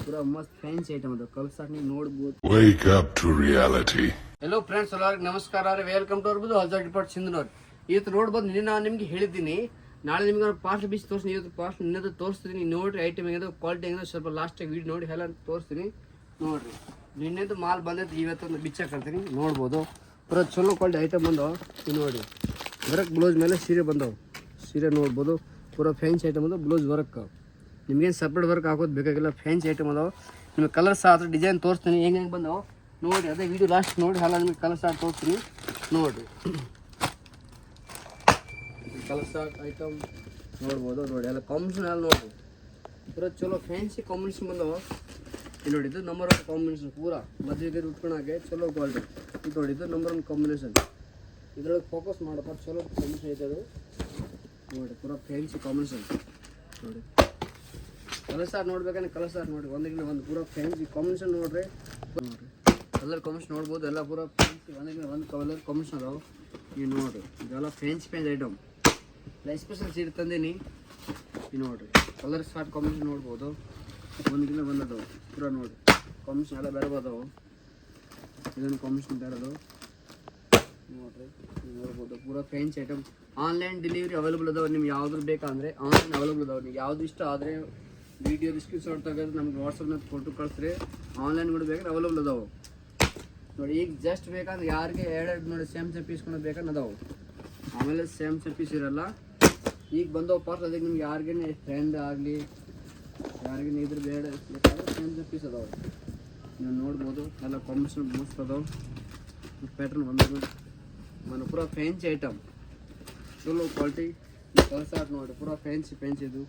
ಪೂರಾ ಮಸ್ತ್ fancy item ಅದು ಕಲರ್ ಸಾಟ್ ನೀವು ನೋಡ್ಬೋದು. Wake up to reality. Hello friends, ಎಲ್ಲರಿಗೂ ನಮಸ್ಕಾರ ರೀ. ವೆಲ್ಕಮ್ ಟು ಅವ್ರದ್ದು ಹೊಸ ಡಿಪಾರ್ಟ್ ಸಿಂಧನೂರ್. ಇವತ್ತು ನೋಡ್ಬೋದು, ನಿನ್ನೆ ನಾನು ನಿಮ್ಗೆ ಹೇಳಿದ್ದೀನಿ, ನಾಳೆ ನಿಮ್ಗೆ ಪಾಸ್ಟ್ ಬೀಚ್ ತೋರಿಸ್ತೀನಿ. ಇವತ್ತು ಪಾಸ್ಟ್ ನಿನ್ನದು ತೋರಿಸ್ತೀನಿ. ನೋಡಿರಿ ಐಟಮ್ ಹೆಂಗಿದೆ, ಕ್ವಾಲಿಟಿ ಹೆಂಗಿದೆ, ಸ್ವಲ್ಪ ಲಾಸ್ಟಾಗಿ ವೀಡಿಯೋ ನೋಡಿ ಎಲ್ಲ ತೋರಿಸ್ತೀನಿ. ನೋಡಿರಿ, ನಿನ್ನೆದು ಮಾಲ್ ಬಂದೈತೆ, ಇವತ್ತೊಂದು ಬಿಚ್ಚ ಕಳ್ತೀನಿ. ನೋಡ್ಬೋದು ಪೂರ ಚಲೋ ಕ್ವಾಲಿಟಿ ಐಟಮ್ ಬಂದವು. ನೀವು ನೋಡಿ, ವರ್ಕ್ ಬ್ಲೌಸ್ ಮೇಲೆ ಸೀರೆ ಬಂದವು. ಸೀರೆ ನೋಡ್ಬೋದು, ಪೂರ ಫ್ಯಾನ್ಸಿ ಐಟಮ್ ಅದು. ಬ್ಲೌಸ್ ವರ್ಕ್ ನಿಮ್ಗೇನು ಸಪ್ರೇಟ್ ವರ್ಕ್ ಹಾಕೋದು ಬೇಕಾಗಿಲ್ಲ. ಫ್ಯಾನ್ಸಿ ಐಟಮ್ ಅದಾವೆ. ನಿಮಗೆ ಕಲರ್ಸ್ ಆದ್ರೆ ಡಿಸೈನ್ ತೋರಿಸ್ತೀನಿ ಹೆಂಗೆ ಬಂದವು ನೋಡಿ. ಅದೇ ವಿಡಿಯೋ ಲಾಸ್ಟ್ ನೋಡಿ, ಅಲ್ಲ ನಿಮಗೆ ಕಲರ್ ಸ್ಟಾರ್ಟ್ ತೋರಿಸ್ತೀನಿ. ನೋಡಿರಿ, ಕಲರ್ ಸ್ಟಾರ್ಟ್ ಐಟಮ್ ನೋಡ್ಬೋದು. ನೋಡಿ ಎಲ್ಲ ಕಾಂಬಿನೇಷನ್ ಎಲ್ಲ ನೋಡಿರಿ, ಪೂರ ಚಲೋ ಫ್ಯಾನ್ಸಿ ಕಾಂಬಿನೇಷನ್ ಬಂದವ. ಇದು ನೋಡಿ, ಇದು ನಂಬರ್ 1 ಕಾಂಬಿನೇಷನ್. ಪೂರ ಮದುವೆಗೆ ಉಟ್ಕೊಳಕ್ಕೆ ಚಲೋ ಕ್ವಾಲಿಟಿ. ಇದು ನೋಡಿ, ಇದು ನಂಬರ್ 1 ಕಾಂಬಿನೇಷನ್. ಇದ್ರೊಳಗೆ ಫೋಕಸ್ ಮಾಡಪ್ಪ, ಚಲೋ ಕಾಂಬಿನೇಷನ್ ಐತೆ ಅದು. ನೋಡಿ, ಪೂರ ಫ್ಯಾನ್ಸಿ ಕಾಂಬಿನೇಷನ್. ನೋಡಿ ಕಲರ್ ಸ್ಟಾರ್ಟ್ ನೋಡ್ಬೇಕಂದ್ರೆ ಕಲರ್ ಸ್ಟಾರ್ಟ್ ನೋಡಿ, ಒಂದಕ್ಕಿಂತ ಒಂದು ಪೂರ ಫ್ಯಾನ್ಸಿ ಕಾಂಬಿನೇಷನ್ ನೋಡ್ರಿ. ನೋಡಿರಿ ಕಲರ್ ಕಾಂಬಿನೇಷನ್ ನೋಡ್ಬೋದು, ಎಲ್ಲ ಪೂರ ಫ್ಯಾನ್ಸಿ ಒಂದಕ್ಕಿಂತ ಒಂದು ಕಲರ್ ಕಾಂಬಿನೇಷನ್ ಅದಾವೆ. ನೀವು ನೋಡಿರಿ, ಇದೆಲ್ಲ ಫ್ಯಾನ್ಸಿ ಐಟಮ್. ಎಲ್ಲ ಎಸ್ಪೆಷಲ್ ಸೀರೆ ತಂದೀನಿ. ನೀವು ನೋಡಿರಿ, ಕಲರ್ ಸ್ಟಾರ್ಟ್ ಕಾಂಬಿನೇಷನ್ ನೋಡ್ಬೋದು, ಒಂದಕ್ಕಿಂತ ಒಂದು ಅದಾವೆ. ಪೂರ ನೋಡಿ ಕಾಂಬಿನೇಷನ್ ಎಲ್ಲ ಬೇರೆ ಅದಾವೆ. ಇದೊಂದು ಕಾಂಬಿನೇಷನ್ ಬೇರೆ ಅದಾವೆ. ನೋಡಿರಿ, ನೋಡ್ಬೋದು ಪೂರ fancy item. Online delivery available ಅದಾವೆ. ನಿಮ್ಗೆ ಯಾವ್ದು ಬೇಕಂದರೆ ಆನ್ಲೈನ್ ಅವೈಲೇಬಲ್ ಅದಾವೆ. ನೀವು ಯಾವುದು ಇಷ್ಟ ಆದರೆ ವಿಡಿಯೋ ಸ್ಕ್ರೀನ್ಶಾಟ್ ತೆಗೆದು ನಮ್ಗೆ ವಾಟ್ಸಪ್ನಾಗ ಫೋಟೋ ಕಳಿಸ್ರಿ. ಆನ್ಲೈನ್ ಕೂಡ ಬೇಕಾದ್ರೆ ಅವೈಲೇಬಲ್ ಅದಾವೆ. ನೋಡಿ, ಈಗ ಜಸ್ಟ್ ಬೇಕಂದ್ರೆ ಯಾರಿಗೆ ಎರಡು ನೋಡಿ ಸೇಮ್ ಪೀಸ್ ಕೂಡ ಬೇಕಂದ್ರೆ ಅದಾವೆ. ಆಮೇಲೆ ಸೇಮ್ ಪೀಸ್ ಇರಲ್ಲ. ಈಗ ಬಂದವು ಪಾರ್ಟ್, ಅದಕ್ಕೆ ನಿಮ್ಗೆ ಯಾರಿಗೇನೆ ಫ್ರೆಂಡ್ ಆಗಲಿ ಯಾರಿಗೇನೆ ಇದ್ರ ಬೇಡ ಬೇಕಾದ್ರೆ ಸೇಮ್ ಪೀಸ್ ಅದಾವೆ. ನೀವು ನೋಡ್ಬೋದು, ಎಲ್ಲ ಕಾಂಬಿನೇಷನ್ ಮಸ್ತ್ ಅದಾವೆ. ಪ್ಯಾಟ್ರನ್ ಬಂದ ಪೂರ ಫ್ಯಾನ್ಸಿ ಐಟಮ್, ಚಲೋ ಕ್ವಾಲಿಟಿ. ಕಲರ್ ಸ್ಟಾರ್ಟ್ ನೋಡಿ, ಪೂರ ಫ್ಯಾನ್ಸಿ ಇದು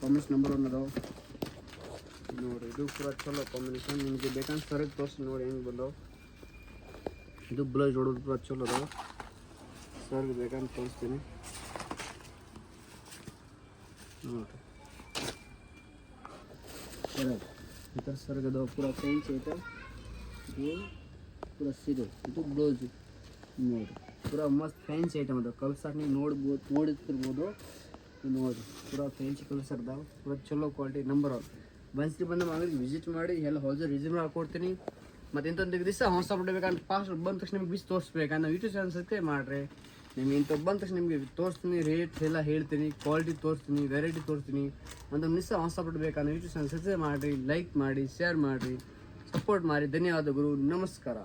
ಕಾಂಬಿನೇಷನ್ ನಂಬರ್ 1 ಅದಾವೆ. ನೋಡಿ, ಇದು ಪೂರ ಚಲೋ ಕಾಂಬಿನೇಷನ್. ನಿಮಗೆ ಬೇಕಂದ್ರೆ ಸರಿಗೆ ತೋರಿಸಿ ನೋಡಿ ಹೆಂಗೆ ಬಂದವು. ಇದು ಬ್ಲೌಸ್ ಹೊಡೋದು ಪೂರ ಚಲೋ ಅದಾವೆ. ಸರ್ಗೆ ಬೇಕಂತ ತೋರಿಸ್ತೀನಿ ನೋಡಿ. ಸರಗ್ ಈ ಥರ ಸರ್ಗ್ ಅದಾವೆ, ಪೂರ ಫ್ಯಾನ್ಸಿ ಐಟಮ್. ಇದು ಪೂರ ಸೀರೆ, ಇದು ಬ್ಲೌಸು ನೋಡಿ, ಪೂರ ಮಸ್ತ್ ಫ್ಯಾನ್ಸಿ ಐಟಮ್ ಅದಾವೆ. ಕಲರ್ ಸ್ಟಾರ್ಟ್ ನೀವು ನೋಡಿರ್ಬೋದು. ನೋಡಿ, ಪೂರ ಫ್ಯಾನ್ಸಿ ಕಲರ್ ಸ್ಟಾರ್ಟ್ ಅದಾವೆ. ಪೂರ ಚಲೋ ಕ್ವಾಲಿಟಿ ನಂಬರ್ 1. ಬನ್ಸ್ರಿ ಬಂದ ಅಂಗಡಿಗೆ ವಿಸಿಟ್ ಮಾಡಿ, ಎಲ್ಲ ಹೊಸ ರಿಸ್ಯೂಮ್ ಹಾಕೊಡ್ತೀನಿ. ಮತ್ತು ಇಂಥೊಂದು ದಿವಸ ಹೊಸ ಬಿಡಬೇಕಂದ್ರೆ ಪಾಸ್ಟ್ ಬಂದ ತಕ್ಷಣ ನಿಮ್ಗೆ ಬಿಸಿ ತೋರಿಸ್ಬೇಕಂದ್ರೆ ನಾವು ಯೂಟ್ಯೂಬ್ ಚಾನಲ್ ಸಬ್ಸ್ಕ್ರೈಬ್ ಮಾಡಿರಿ. ನಿಮ್ಗೆ ಇಂಥ ಬಂದ ತಕ್ಷಣ ನಿಮಗೆ ತೋರಿಸ್ತೀನಿ, ರೇಟ್ ಎಲ್ಲ ಹೇಳ್ತೀನಿ, ಕ್ವಾಲಿಟಿ ತೋರಿಸ್ತೀನಿ, ವೆರೈಟಿ ತೋರಿಸ್ತೀನಿ. ಒಂದು ಮಿಸ್ ಹೊಸ ಬಿಡಬೇಕಂದ್ರೆ ಯೂಟ್ಯೂಬ್ ಚಾನಲ್ ಸಬ್ಸ್ಕ್ರೈಬ್ ಮಾಡಿರಿ, ಲೈಕ್ ಮಾಡಿ, ಶೇರ್ ಮಾಡಿರಿ, ಸಪೋರ್ಟ್ ಮಾಡಿ. ಧನ್ಯವಾದಗಳು, ನಮಸ್ಕಾರ.